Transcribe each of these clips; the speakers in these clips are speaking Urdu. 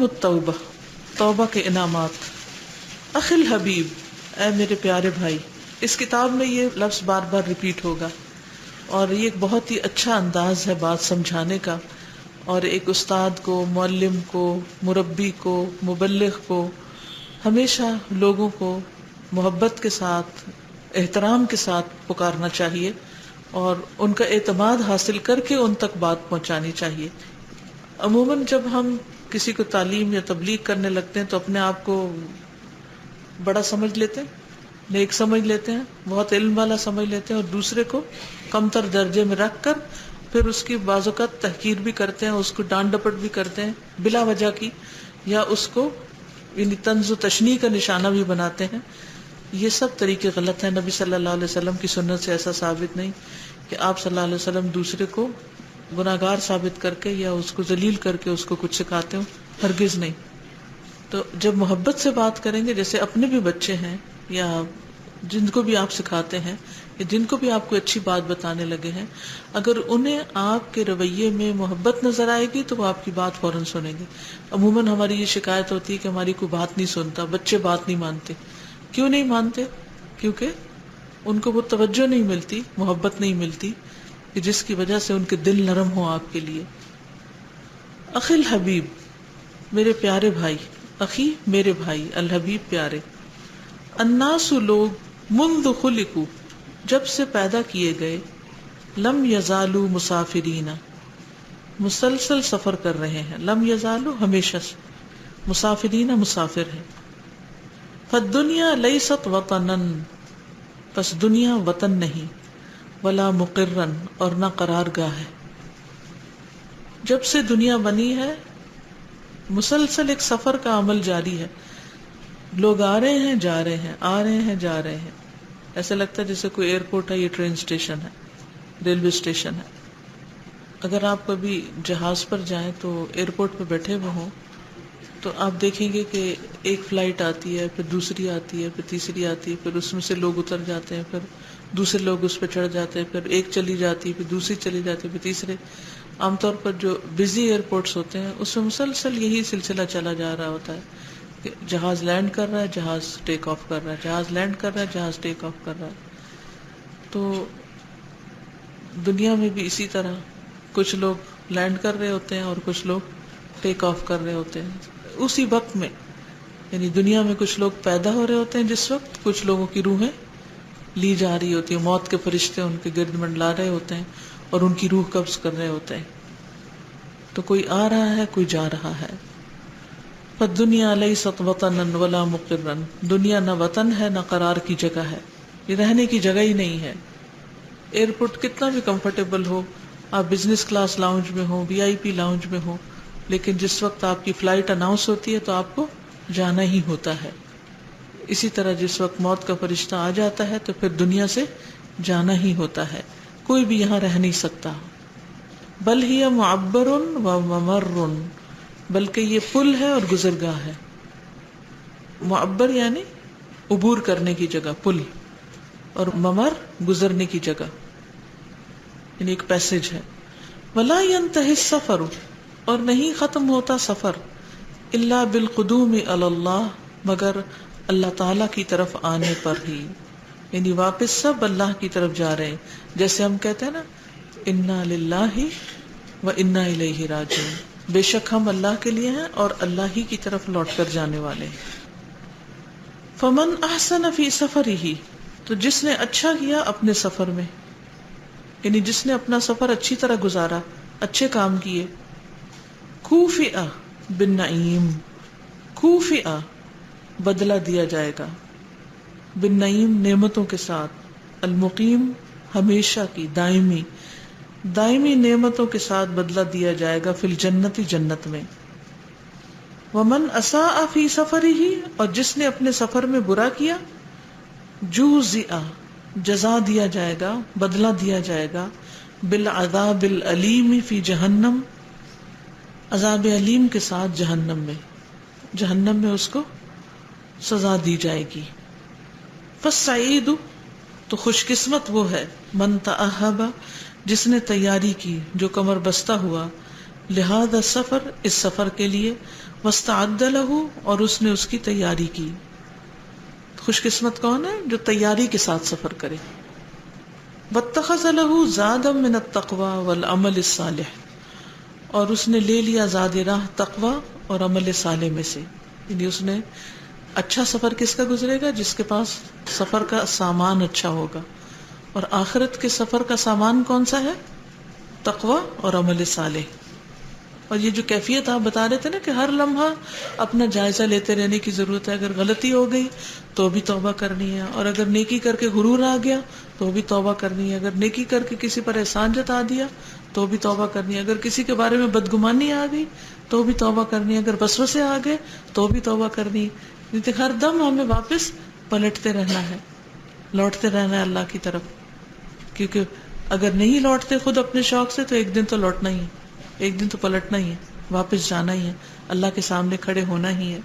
التوبہ، توبہ کے انعامات۔ اخل حبیب، اے میرے پیارے بھائی۔ اس کتاب میں یہ لفظ بار بار ریپیٹ ہوگا، اور یہ ایک بہت ہی اچھا انداز ہے بات سمجھانے کا، اور ایک استاد کو، معلم کو، مربی کو، مبلغ کو ہمیشہ لوگوں کو محبت کے ساتھ، احترام کے ساتھ پکارنا چاہیے، اور ان کا اعتماد حاصل کر کے ان تک بات پہنچانی چاہیے۔ عموماً جب ہم کسی کو تعلیم یا تبلیغ کرنے لگتے ہیں تو اپنے آپ کو بڑا سمجھ لیتے ہیں، نیک سمجھ لیتے ہیں، بہت علم والا سمجھ لیتے ہیں، اور دوسرے کو کمتر درجے میں رکھ کر پھر اس کی بعض اوقات تحقیر بھی کرتے ہیں، اس کو ڈانٹ ڈپٹ بھی کرتے ہیں بلا وجہ کی، یا اس کو یعنی طنز و تشنیع کا نشانہ بھی بناتے ہیں۔ یہ سب طریقے غلط ہیں۔ نبی صلی اللہ علیہ وسلم کی سنت سے ایسا ثابت نہیں کہ آپ صلی اللہ علیہ وسلم دوسرے کو گناہگار ثابت کر کے یا اس کو ذلیل کر کے اس کو کچھ سکھاتے ہوں، ہرگز نہیں۔ تو جب محبت سے بات کریں گے، جیسے اپنے بھی بچے ہیں یا جن کو بھی آپ سکھاتے ہیں یا جن کو بھی آپ کو اچھی بات بتانے لگے ہیں، اگر انہیں آپ کے رویے میں محبت نظر آئے گی تو وہ آپ کی بات فوراً سنیں گے۔ عموماً ہماری یہ شکایت ہوتی ہے کہ ہماری کوئی بات نہیں سنتا، بچے بات نہیں مانتے۔ کیوں نہیں مانتے؟ کیونکہ ان کو وہ توجہ نہیں ملتی، محبت نہیں ملتی، کہ جس کی وجہ سے ان کے دل نرم ہوں آپ کے لیے۔ اخی الحبیب، میرے پیارے بھائی، اخی میرے بھائی، الحبیب پیارے۔ الناس لوگ، منذ خلقوا جب سے پیدا کیے گئے، لم یزالوا مسافرین مسلسل سفر کر رہے ہیں، لم یزالوا ہمیشہ سے، مسافرین مسافر ہیں۔ فالدنیا لیست وطنا پس دنیا وطن نہیں، ولا مقرن اور نہ قرار گاہ ہے۔ جب سے دنیا بنی ہے مسلسل ایک سفر کا عمل جاری ہے، لوگ آ رہے ہیں جا رہے ہیں، آ رہے ہیں جا رہے ہیں۔ ایسا لگتا ہے جیسے کوئی ایئرپورٹ ہے، یہ ٹرین اسٹیشن ہے، ریلوے اسٹیشن ہے۔ اگر آپ کبھی جہاز پر جائیں تو ایئرپورٹ پہ بیٹھے ہوئے ہوں تو آپ دیکھیں گے کہ ایک فلائٹ آتی ہے، پھر دوسری آتی ہے، پھر تیسری آتی ہے، پھر اس میں سے لوگ اتر جاتے ہیں، پھر دوسرے لوگ اس پہ چڑھ جاتے ہیں، پھر ایک چلی جاتی ہے، پھر دوسری چلی جاتی ہے، پھر تیسرے۔ عام طور پر جو بزی ایئرپورٹس ہوتے ہیں اس میں مسلسل یہی سلسلہ چلا جا رہا ہوتا ہے کہ جہاز لینڈ کر رہا ہے، جہاز ٹیک آف کر رہا ہے، جہاز لینڈ کر رہا ہے، جہاز ٹیک آف کر رہا ہے۔ تو دنیا میں بھی اسی طرح کچھ لوگ لینڈ کر رہے ہوتے ہیں اور کچھ لوگ ٹیک آف کر رہے ہوتے ہیں اسی وقت میں۔ یعنی دنیا میں کچھ لوگ پیدا ہو رہے ہوتے ہیں جس وقت، کچھ لوگوں کی روحیں لی جا رہی ہوتی ہیں، موت کے فرشتے ان کے گرد منڈلا رہے ہوتے ہیں اور ان کی روح قبض کر رہے ہوتے ہیں۔ تو کوئی آ رہا ہے، کوئی جا رہا ہے۔ فالدنیا لیست وطنا ولا مقرا، دنیا نہ وطن ہے نہ قرار کی جگہ ہے، یہ رہنے کی جگہ ہی نہیں ہے۔ ایئرپورٹ کتنا بھی کمفرٹیبل ہو، آپ بزنس کلاس لاؤنج میں ہو، وی آئی پی لاؤنج میں ہو، لیکن جس وقت آپ کی فلائٹ اناؤنس ہوتی ہے تو آپ کو جانا ہی ہوتا ہے۔ اسی طرح جس وقت موت کا فرشتہ آ جاتا ہے تو پھر دنیا سے جانا ہی ہوتا ہے، کوئی بھی یہاں رہ نہیں سکتا۔ بل ہی معبر و ممر، بلکہ یہ پل ہے اور گزرگاہ ہے۔ معبر یعنی عبور کرنے کی جگہ، پل، اور ممر گزرنے کی جگہ، یعنی ایک پیسج ہے۔ ولا ينتهي السفر، اور نہیں ختم ہوتا سفر، الا بالقدوم علی اللہ، مگر اللہ تعالی کی طرف آنے پر ہی، یعنی واپس سب اللہ کی طرف جا رہے ہیں۔ جیسے ہم کہتے ہیں نا، انا للہ و انا الیہ راجعون، بے شک ہم اللہ کے لیے ہیں اور اللہ ہی کی طرف لوٹ کر جانے والے ہیں۔ فمن احسن فی سفرہ، تو جس نے اچھا کیا اپنے سفر میں، یعنی جس نے اپنا سفر اچھی طرح گزارا، اچھے کام کیے، کوفئ بالنعیم، کوفئ بدلہ دیا جائے گا، بالنعیم نعمتوں کے ساتھ، المقیم ہمیشہ کی، دائمی، دائمی نعمتوں کے ساتھ بدلہ دیا جائے گا، فی الجنت جنت میں۔ ومن اساء فی سفرہ، اور جس نے اپنے سفر میں برا کیا، جوزئ جزا دیا جائے گا، بدلہ دیا جائے گا، بالعذاب العلیم فی جہنم، عذاب علیم کے ساتھ جہنم میں، جہنم میں اس کو سزا دی جائے گی۔ فالسعید، تو خوش قسمت وہ ہے، من تأہب، جس نے تیاری کی، جو کمر بستہ ہوا، لہذا سفر اس سفر کے لیے، واستعد لہ اور اس نے اس کی تیاری کی. خوش قسمت کون ہے؟ جو تیاری کے ساتھ سفر کرے. واتخذ لہ زادا من التقوی والعمل الصالح اور اس نے لے لیا زاد راہ تقوی اور عمل صالح میں سے. یعنی اس نے اچھا سفر کس کا گزرے گا؟ جس کے پاس سفر کا سامان اچھا ہوگا. اور آخرت کے سفر کا سامان کون سا ہے؟ تقوی اور عمل صالح. اور یہ جو کیفیت آپ بتا رہے تھے نا کہ ہر لمحہ اپنا جائزہ لیتے رہنے کی ضرورت ہے. اگر غلطی ہو گئی تو بھی توبہ کرنی ہے، اور اگر نیکی کر کے غرور آ گیا تو بھی توبہ کرنی ہے، اگر نیکی کر کے کسی پر احسان جتا دیا تو بھی توبہ کرنی ہے، اگر کسی کے بارے میں بدگمانی آ گئی تو بھی توبہ کرنی ہے، اگر وسوسے آ گئے تو بھی توبہ کرنی ہے. ہر دم ہمیں واپس پلٹتے رہنا ہے، لوٹتے رہنا ہے اللہ کی طرف. کیونکہ اگر نہیں لوٹتے خود اپنے شوق سے تو ایک دن تو لوٹنا ہی ہے، ایک دن تو پلٹنا ہی ہے، واپس جانا ہی ہے، اللہ کے سامنے کھڑے ہونا ہی ہے.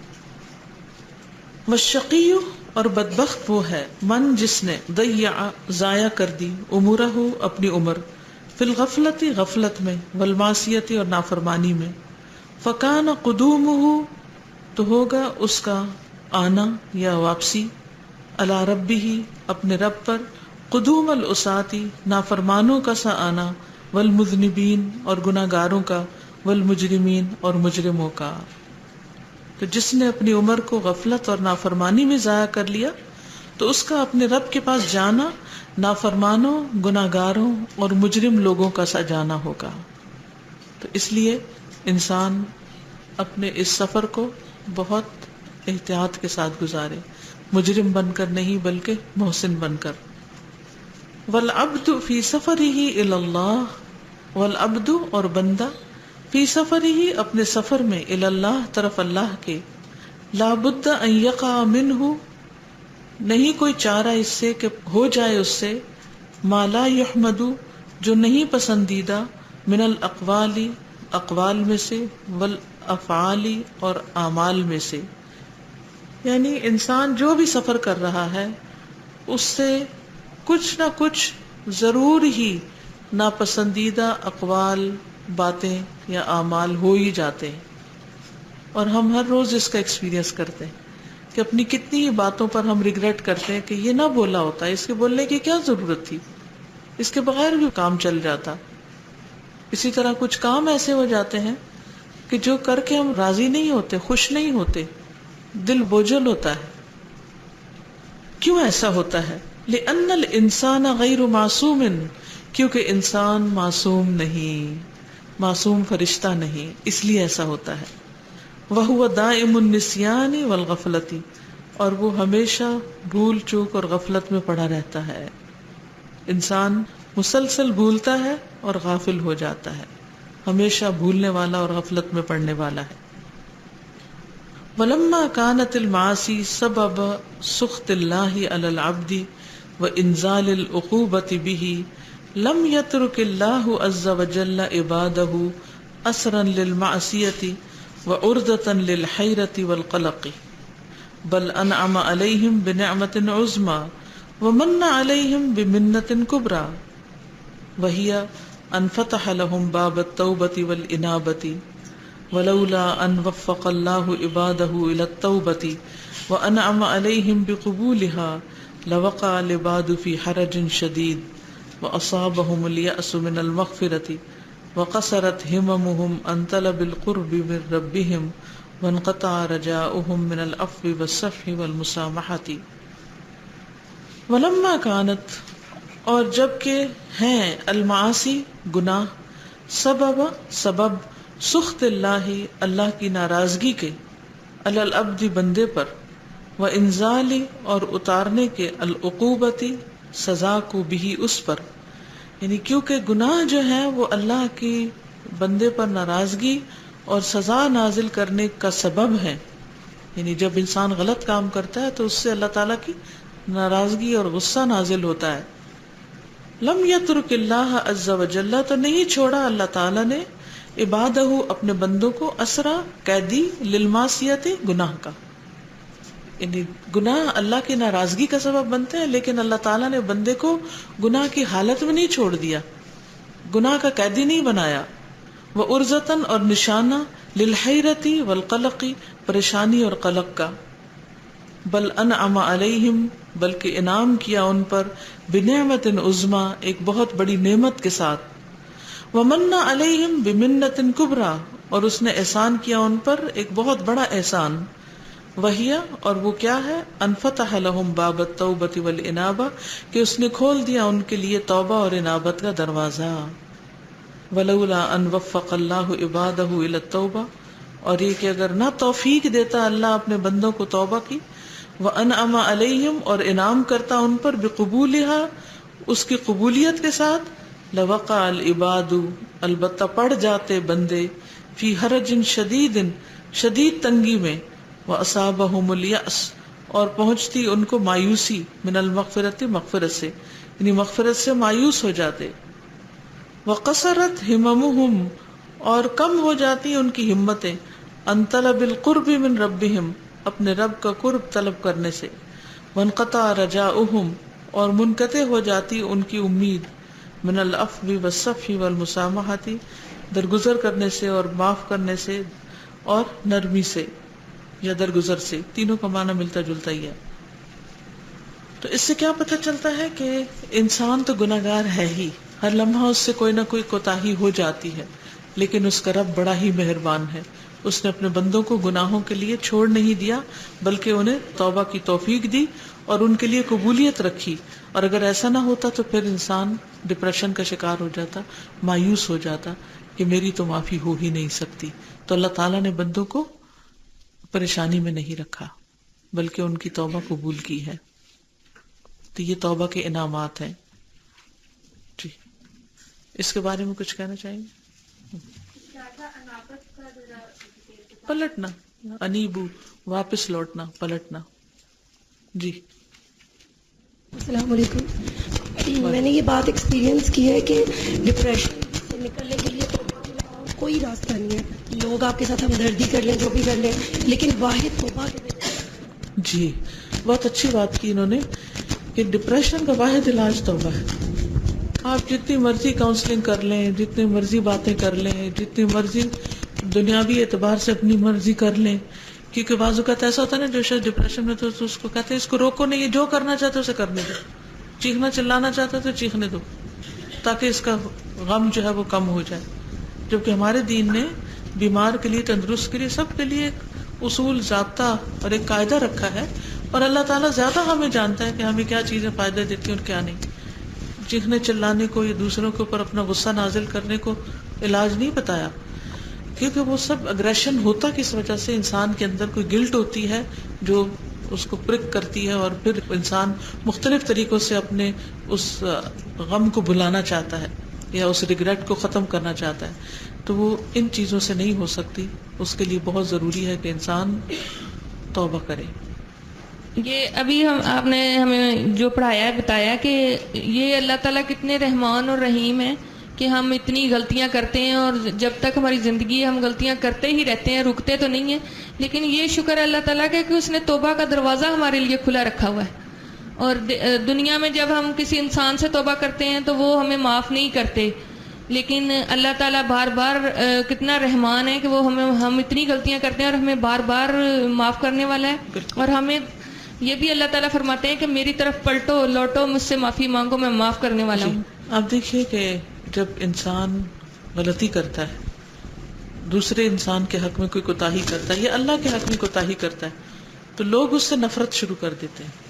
والشقی اور بدبخت وہ ہے من جس نے ضیع ضائع کر دی امورہ اپنی عمر، فی الغفلۃ غفلت میں، والمعصیۃ اور نافرمانی میں. فکان قدومہ تو ہوگا اس کا آنا یا واپسی، علی ربہ اپنے رب پر، قدوم العصاۃ نافرمانوں کا سا آنا، والمذنبین اور گناہگاروں کا، والمجرمین اور مجرموں کا. تو جس نے اپنی عمر کو غفلت اور نافرمانی میں ضائع کر لیا تو اس کا اپنے رب کے پاس جانا نافرمانوں، گناہگاروں اور مجرم لوگوں کا سا جانا ہوگا. تو اس لیے انسان اپنے اس سفر کو بہت احتیاط کے ساتھ گزارے، مجرم بن کر نہیں بلکہ محسن بن کر. والعبد فی سفرہ الی اللہ والعبد اور بندہ فی سفرہ اپنے سفر میں الی اللہ طرف اللہ کے، لا بد ان یقع منہ نہیں کوئی چارہ اس سے کہ ہو جائے اس سے، ما لا یحمد جو نہیں پسندیدہ، من الاقوال اقوال میں سے، والافعال اور اعمال میں سے. یعنی انسان جو بھی سفر کر رہا ہے اس سے کچھ نہ کچھ ضرور ہی ناپسندیدہ اقوال، باتیں یا اعمال ہو ہی جاتے ہیں. اور ہم ہر روز اس کا ایکسپیرینس کرتے ہیں کہ اپنی کتنی ہی باتوں پر ہم ریگریٹ کرتے ہیں کہ یہ نہ بولا ہوتا، اس کے بولنے کی کیا ضرورت تھی، اس کے بغیر بھی کام چل جاتا. اسی طرح کچھ کام ایسے ہو جاتے ہیں کہ جو کر کے ہم راضی نہیں ہوتے، خوش نہیں ہوتے، دل بوجھل ہوتا ہے. کیوں ایسا ہوتا ہے؟ لأن الانسان غیر معصوم کیونکہ انسان معصوم نہیں، معصوم فرشتہ نہیں، اس لیے ایسا ہوتا ہے. وہو دائم النسیان والغفلۃ اور وہ ہمیشہ بھول چوک اور غفلت میں پڑا رہتا ہے. انسان مسلسل بھولتا ہے اور غافل ہو جاتا ہے، ہمیشہ بھولنے والا اور غفلت میں پڑنے والا ہے. ولما كانت المعاصی سبب سخط اللہ علی العبد وانزال العقوبۃ به لم يترك الله عز وجل عباده اسرا للمعصیۃ وعرضة للحیرة والقلق، بل انعم علیہم بنعمة عظمی ومن علیہم بمنة کبریٰ وهي ان فتح لهم باب التوبة والانابة، ولولا ان وفق اللہ عبادہ الی التوبة وانعم علیہم بقبولها لوقع العباد فی حرج شدید واصابهم اليأس من المغفرة وقصرت هممهم عن طلب القرب من ربهم وانقطع رجاؤهم من العفو والصفح والمسامحة. ولما كانت اور جب کہ ہیں المعاصی گناہ سبب سخط اللہ اللہ کی ناراضگی کے، علی العبد بندے پر، و انزال اور اتارنے کے، العقوبت سزا کو بھی اس پر. یعنی کیونکہ گناہ جو ہیں وہ اللہ کی بندے پر ناراضگی اور سزا نازل کرنے کا سبب ہے. یعنی جب انسان غلط کام کرتا ہے تو اس سے اللہ تعالیٰ کی ناراضگی اور غصہ نازل ہوتا ہے. لم یترک اللہ عز وجل تو نہیں چھوڑا اللہ تعالیٰ نے عبادہ اپنے بندوں کو اسرا قیدی للمعصیت گناہ کا. یعنی گناہ اللہ کی ناراضگی کا سبب بنتے ہیں، لیکن اللہ تعالیٰ نے بندے کو گناہ کی حالت میں نہیں چھوڑ دیا، گناہ کا قیدی نہیں بنایا. وعرضتاً اور نشانہ للحیرتی والقلق پریشانی اور قلق کا، بل انعم علیہم بلکہ انعام کیا ان پر بنعمت عظمی ایک بہت بڑی نعمت کے ساتھ، ومن علیہم بمنت کبریٰ اور اس نے احسان کیا ان پر ایک بہت بڑا احسان، وہی اور وہ کیا ہے، ان فتح لہم باب التوبۃ والانابہ کہ اس نے کھول دیا ان کے لیے توبہ اور انابت کا دروازہ، ولولا ان وفق اللہ عبادہ الی التوبہ اور یہ کہ اگر نہ توفیق دیتا اللہ اپنے بندوں کو توبہ کی، وانعم علیہم اور انعام کرتا ان پر بقبولها اس کی قبولیت کے ساتھ، لوقع العباد البتہ پڑ جاتے بندے فی حرج شدید شدید تنگی میں، واصابہم الیأس اور پہنچتی ان کو مایوسی، من المغفرت مغفرت سے یعنی مغفرت سے مایوس ہو جاتے، وقصرت ہممہم اور کم ہو جاتی ان کی ہمتیں، ان طلب القرب من ربہم اپنے رب کا قرب طلب کرنے سے، وانقطع رجاؤہم اور منقطع ہو جاتی ان کی امید، من العفو والصفح والمسامحۃ درگزر کرنے سے اور معاف کرنے سے اور نرمی سے یا درگزر سے، تینوں کا معنی ملتا جلتا ہی ہے۔ تو اس سے کیا پتہ چلتا ہے کہ انسان تو گناہگار ہے ہی، ہر لمحہ اس سے کوئی نہ کوئی کوتاہی ہو جاتی ہے، لیکن اس کا رب بڑا ہی مہربان ہے، اس نے اپنے بندوں کو گناہوں کے لیے چھوڑ نہیں دیا بلکہ انہیں توبہ کی توفیق دی اور ان کے لیے قبولیت رکھی، اور اگر ایسا نہ ہوتا تو پھر انسان ڈپریشن کا شکار ہو جاتا، مایوس ہو جاتا کہ میری تو معافی ہو ہی نہیں سکتی۔ تو اللہ تعالیٰ نے بندوں کو پریشانی میں نہیں رکھا بلکہ ان کی توبہ قبول کی ہے۔ تو یہ توبہ کے انعامات ہیں۔ جی اس کے بارے میں کچھ کہنا چاہیں گے؟ پلٹنا، انیبو واپس لوٹنا، پلٹنا۔ جی السلام علیکم۔ میں نے یہ بات ایکسپیرینس کی ہے کہ ڈپریشن سے نکلنے کے لیے توبہ کے علاوہ کوئی راستہ نہیں ہے، لوگ آپ کے ساتھ ہمدردی کر لیں جو بھی کر لیں، لیکن واحد توبہ کے بغیر۔ جی بہت اچھی بات کی انہوں نے کہ ڈپریشن کا واحد علاج توبہ ہے۔ آپ جتنی مرضی کاؤنسلنگ کر لیں، جتنی مرضی باتیں کر لیں، جتنی مرضی دنیاوی اعتبار سے اپنی مرضی کر لیں، کیونکہ بعض اوقات ایسا ہوتا ہے نا جو شخص ڈپریشن میں تو اس کو کہتے ہیں اس کو روکو نہیں، جو کرنا چاہتے اسے کرنے دو، چیخنا چلانا چاہتا ہے تو چیخنے دو تاکہ اس کا غم جو ہے وہ کم ہو جائے۔ جبکہ ہمارے دین نے بیمار کے لیے، تندرست کے لیے، سب کے لیے ایک اصول، ضابطہ اور ایک قاعدہ رکھا ہے، اور اللہ تعالیٰ زیادہ ہمیں جانتا ہے کہ ہمیں کیا چیزیں فائدہ دیتی ہیں اور کیا نہیں۔ چیخنے چلانے کو یا دوسروں کے اوپر اپنا غصہ نازل کرنے کو علاج نہیں بتایا، کیونکہ وہ سب اگریشن ہوتا کس وجہ سے، انسان کے اندر کوئی گلٹ ہوتی ہے جو اس کو پرک کرتی ہے، اور پھر انسان مختلف طریقوں سے اپنے اس غم کو بھلانا چاہتا ہے یا اس ریگریٹ کو ختم کرنا چاہتا ہے، تو وہ ان چیزوں سے نہیں ہو سکتی۔ اس کے لیے بہت ضروری ہے کہ انسان توبہ کرے۔ یہ ابھی آپ نے ہمیں جو پڑھایا ہے، بتایا کہ یہ اللہ تعالیٰ کتنے رحمان اور رحیم ہیں کہ ہم اتنی غلطیاں کرتے ہیں، اور جب تک ہماری زندگی ہے ہم غلطیاں کرتے ہی رہتے ہیں، رکتے تو نہیں ہیں، لیکن یہ شکر ہے اللہ تعالیٰ کا کہ اس نے توبہ کا دروازہ ہمارے لیے کھلا رکھا ہوا ہے۔ اور دنیا میں جب ہم کسی انسان سے توبہ کرتے ہیں تو وہ ہمیں معاف نہیں کرتے، لیکن اللہ تعالیٰ بار بار کتنا رحمان ہے کہ وہ ہم اتنی غلطیاں کرتے ہیں اور ہمیں بار بار معاف کرنے والا ہے۔ اور ہمیں یہ بھی اللہ تعالیٰ فرماتے ہیں کہ میری طرف پلٹو، لوٹو، مجھ سے معافی مانگو، میں معاف کرنے والا ہوں۔ آپ دیکھیے کہ جب انسان غلطی کرتا ہے، دوسرے انسان کے حق میں کوئی کوتاہی کرتا ہے یا اللہ کے حق میں کوتاہی کرتا ہے، تو لوگ اس سے نفرت شروع کر دیتے ہیں،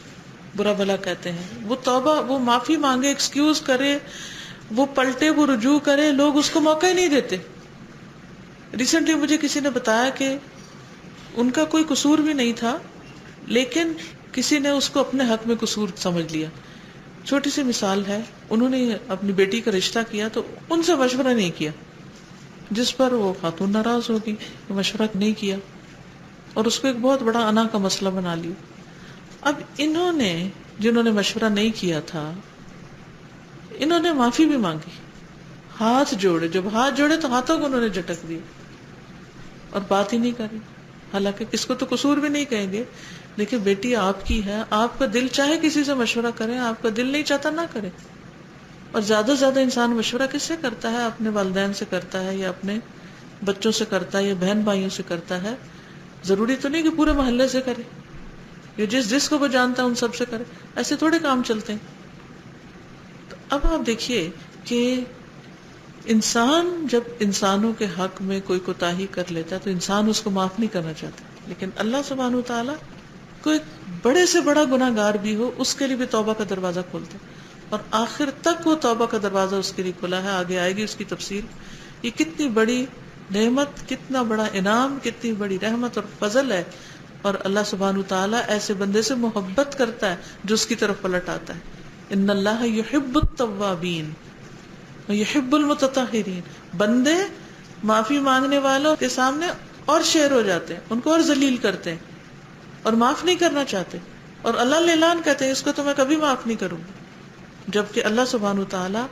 برا بھلا کہتے ہیں۔ وہ توبہ، وہ معافی مانگے، ایکسکیوز کرے، وہ پلٹے، وہ رجوع کرے، لوگ اس کو موقع ہی نہیں دیتے۔ ریسنٹلی مجھے کسی نے بتایا کہ ان کا کوئی قصور بھی نہیں تھا، لیکن کسی نے اس کو اپنے حق میں قصور سمجھ لیا۔ چھوٹی سی مثال ہے، انہوں نے اپنی بیٹی کا رشتہ کیا تو ان سے مشورہ نہیں کیا، جس پر وہ خاتون ناراض ہوگی کہ مشورہ نہیں کیا، اور اس کو ایک بہت بڑا انا کا مسئلہ بنا لیا۔ اب انہوں نے، جنہوں نے مشورہ نہیں کیا تھا، انہوں نے معافی بھی مانگی، ہاتھ جوڑے، جب ہاتھ جوڑے تو ہاتھوں کو انہوں نے جھٹک دیا اور بات ہی نہیں کری۔ حالانکہ اس کو تو قصور بھی نہیں کہیں گے، لیکن بیٹی آپ کی ہے، آپ کا دل چاہے کسی سے مشورہ کریں، آپ کا دل نہیں چاہتا نہ کرے، اور زیادہ سے زیادہ انسان مشورہ کس سے کرتا ہے؟ اپنے والدین سے کرتا ہے، یا اپنے بچوں سے کرتا ہے، یا بہن بھائیوں سے کرتا ہے. ضروری تو نہیں کہ پورے محلے سے کرے، یا جس کو وہ جانتا ہے ان سب سے کرے. ایسے تھوڑے کام چلتے ہیں. تو اب آپ دیکھیے کہ انسان جب انسانوں کے حق میں کوئی کوتاہی کر لیتا ہے تو انسان اس کو معاف نہیں کرنا چاہتا، لیکن اللہ سبحانہ وتعالیٰ کوئی بڑے سے بڑا گناہ گار بھی ہو اس کے لیے بھی توبہ کا دروازہ کھولتا ہے، اور آخر تک وہ توبہ کا دروازہ اس کے لیے کھلا ہے. آگے آئے گی اس کی تفصیل. یہ کتنی بڑی نعمت، کتنا بڑا انعام، کتنی بڑی رحمت اور فضل ہے. اور اللہ سبحانہ وتعالیٰ ایسے بندے سے محبت کرتا ہے جو اس کی طرف پلٹ آتا ہے. ان اللہ یحب التوابین یحب المتطہرین. بندے معافی مانگنے والوں کے سامنے اور شیر ہو جاتے ہیں، ان کو اور ذلیل کرتے ہیں اور معاف نہیں کرنا چاہتے، اور اللہ اعلان کہتے ہیں اس کو تو میں کبھی معاف نہیں کروں گا. جبکہ اللہ سبحانہ وتعالیٰ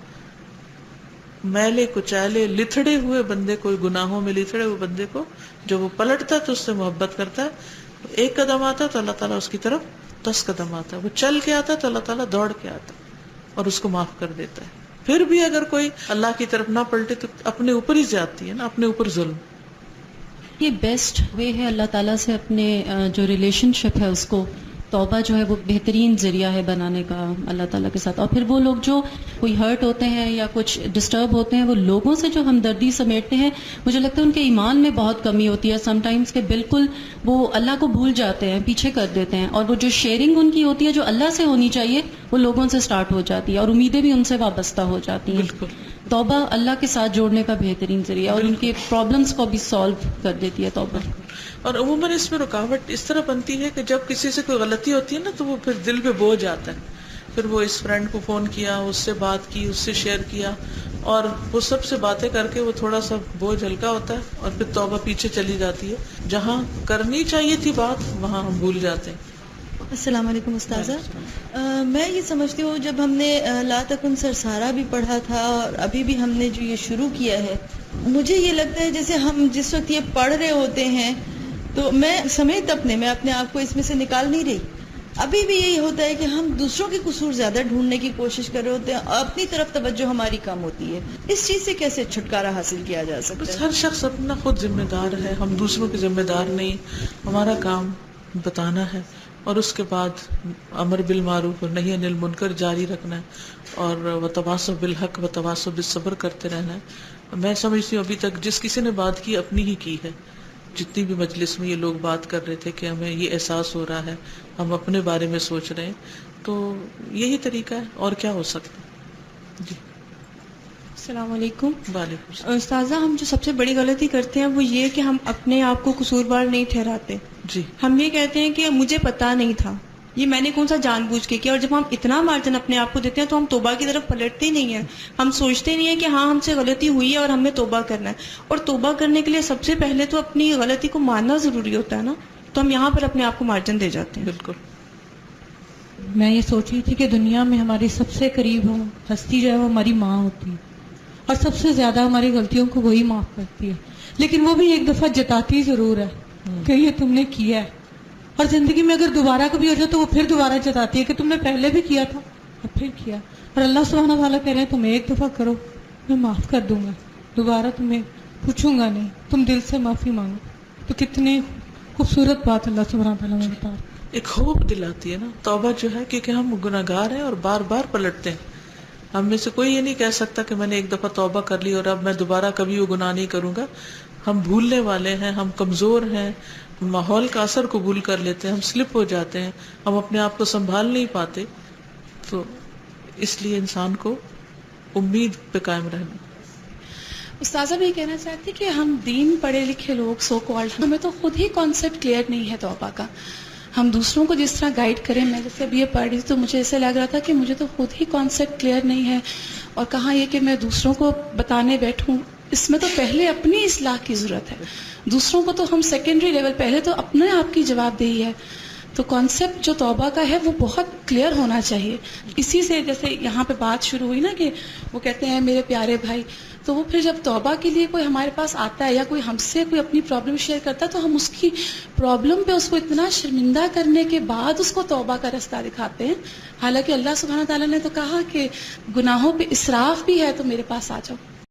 میلے کچیلے لتھڑے ہوئے بندے کو، گناہوں میں لتھڑے ہوئے بندے کو جب وہ پلٹتا ہے تو اس سے محبت کرتا ہے. ایک قدم آتا ہے تو اللہ تعالیٰ اس کی طرف 10 قدم آتا ہے. وہ چل کے آتا ہے تو اللہ تعالیٰ دوڑ کے آتا ہے اور اس کو معاف کر دیتا ہے. پھر بھی اگر کوئی اللہ کی طرف نہ پلٹے تو اپنے اوپر ہی زیادتی ہے نا، اپنے اوپر ظلم. یہ بیسٹ وے ہے اللہ تعالیٰ سے اپنے جو ریلیشن شپ ہے اس کو، توبہ جو ہے وہ بہترین ذریعہ ہے بنانے کا اللہ تعالیٰ کے ساتھ. اور پھر وہ لوگ جو کوئی ہرٹ ہوتے ہیں یا کچھ ڈسٹرب ہوتے ہیں، وہ لوگوں سے جو ہمدردی سمیٹتے ہیں، مجھے لگتا ہے ان کے ایمان میں بہت کمی ہوتی ہے سم ٹائمز کہ بالکل وہ اللہ کو بھول جاتے ہیں، پیچھے کر دیتے ہیں، اور وہ جو شیئرنگ ان کی ہوتی ہے جو اللہ سے ہونی چاہیے وہ لوگوں سے سٹارٹ ہو جاتی ہے، اور امیدیں بھی ان سے وابستہ ہو جاتی ہیں. بالکل. توبہ اللہ کے ساتھ جوڑنے کا بہترین ذریعہ، اور ان کے پرابلمس کو بھی سالو کر دیتی ہے توبہ. اور عموماً اس میں رکاوٹ اس طرح بنتی ہے کہ جب کسی سے کوئی غلطی ہوتی ہے نا تو وہ پھر دل پہ بوجھ آتا ہے. پھر وہ اس فرینڈ کو فون کیا، اس سے بات کی، اس سے شیئر کیا، اور وہ سب سے باتیں کر کے وہ تھوڑا سا بوجھ ہلکا ہوتا ہے، اور پھر توبہ پیچھے چلی جاتی ہے. جہاں کرنی چاہیے تھی بات وہاں ہم بھول جاتے ہیں. السلام علیکم استاذہ. میں یہ سمجھتی ہوں جب ہم نے لا تکن سرسارا بھی پڑھا تھا اور ابھی بھی ہم نے جو یہ شروع کیا ہے، مجھے یہ لگتا ہے جیسے ہم جس وقت یہ پڑھ رہے ہوتے ہیں تو میں سمیت میں اپنے آپ کو اس میں سے نکال نہیں رہی. ابھی بھی یہی ہوتا ہے کہ ہم دوسروں کے قصور زیادہ ڈھونڈنے کی کوشش کر رہے ہوتے ہیں، اپنی طرف توجہ ہماری کم ہوتی ہے. اس چیز سے کیسے چھٹکارا حاصل کیا جا سکتا بس ہے؟ ہر شخص اپنا خود ذمہ دار ہے، ہم دوسروں کے ذمہ دار نہیں. ہمارا کام بتانا ہے اور اس کے بعد امر بالمعروف اور نہی عن المنکر جاری رکھنا ہے، اور وتواصوا بالحق وتواصوا بالصبر کرتے رہنا ہے. میں سمجھتی ہوں ابھی تک جس کسی نے بات کی اپنی ہی کی ہے. جتنی بھی مجلس میں یہ لوگ بات کر رہے تھے کہ ہمیں یہ احساس ہو رہا ہے، ہم اپنے بارے میں سوچ رہے ہیں، تو یہی طریقہ ہے، اور کیا ہو سکتا ہے. جی السلام علیکم. وعلیکم السلام. استاذہ، ہم جو سب سے بڑی غلطی کرتے ہیں وہ یہ کہ ہم اپنے آپ کو قصوروار نہیں ٹھہراتے. جی ہم یہ کہتے ہیں کہ مجھے پتا نہیں تھا، یہ میں نے کون سا جان بوجھ کے کیا. اور جب ہم اتنا مارجن اپنے آپ کو دیتے ہیں تو ہم توبہ کی طرف پلٹتے نہیں ہیں. ہم سوچتے نہیں ہیں کہ ہاں ہم سے غلطی ہوئی ہے اور ہمیں توبہ کرنا ہے. اور توبہ کرنے کے لیے سب سے پہلے تو اپنی غلطی کو ماننا ضروری ہوتا ہے نا. تو ہم یہاں پر اپنے آپ کو مارجن دے جاتے ہیں. بالکل. میں یہ سوچ رہی تھی کہ دنیا میں ہماری سب سے قریب ہستی جو ہے وہ ہماری ماں ہوتی ہے، اور سب سے زیادہ ہماری غلطیوں کو وہی معاف کرتی ہے. لیکن وہ بھی ایک دفعہ جتاتی ضرور ہے کہ یہ تم نے کیا ہے، اور زندگی میں اگر دوبارہ کبھی ہو جائے تو وہ پھر دوبارہ جتاتی ہے کہ تم نے پہلے بھی کیا تھا اور پھر کیا. اور اللہ سبحانہ تعالیٰ کہہ رہے ہیں تم ایک دفعہ کرو میں معاف کر دوں گا، دوبارہ تمہیں پوچھوں گا نہیں، تم دل سے معافی مانگو. تو کتنی خوبصورت بات اللہ سبحانہ تعالیٰ نے بتا. ایک خوف دلاتی ہے نا توبہ جو ہے، کیونکہ ہم گناہگار ہیں اور بار بار پلٹتے ہیں. ہم میں سے کوئی یہ نہیں کہہ سکتا کہ میں نے ایک دفعہ توبہ کر لی اور اب میں دوبارہ کبھی وہ گناہ نہیں کروں گا. ہم بھولنے والے ہیں، ہم کمزور ہیں، ماحول کا اثر قبول کر لیتے ہیں، ہم سلپ ہو جاتے ہیں، ہم اپنے آپ کو سنبھال نہیں پاتے. تو اس لیے انسان کو امید پہ قائم رہنا. استاذہ بھی یہ کہنا چاہتی کہ ہم دین پڑھے لکھے لوگ سو کالڈ، ہمیں تو خود ہی کانسیپٹ کلیئر نہیں ہے توبہ کا. ہم دوسروں کو جس طرح گائیڈ کریں، میں جیسے ابھی یہ پڑھ رہی تھی تو مجھے ایسے لگ رہا تھا کہ مجھے تو خود ہی کانسیپٹ کلیئر نہیں ہے، اور کہاں یہ کہ میں دوسروں کو بتانے بیٹھوں. اس میں تو پہلے اپنی اصلاح کی ضرورت ہے. دوسروں کو تو ہم سیکنڈری لیول، پہلے تو اپنے آپ کی جواب دہی ہے. تو کانسیپٹ جو توبہ کا ہے وہ بہت کلیئر ہونا چاہیے. اسی سے جیسے یہاں پہ بات شروع ہوئی نا کہ وہ کہتے ہیں میرے پیارے بھائی, تو وہ پھر جب توبہ کے لیے کوئی ہمارے پاس آتا ہے یا کوئی ہم سے کوئی اپنی پرابلم شیئر کرتا ہے تو ہم اس کی پرابلم پہ اس کو اتنا شرمندہ کرنے کے بعد اس کو توبہ کا رستہ دکھاتے ہیں, حالانکہ اللہ سبحانہ تعالیٰ نے تو کہا کہ گناہوں پہ اسراف بھی ہے تو میرے پاس آ جاؤ.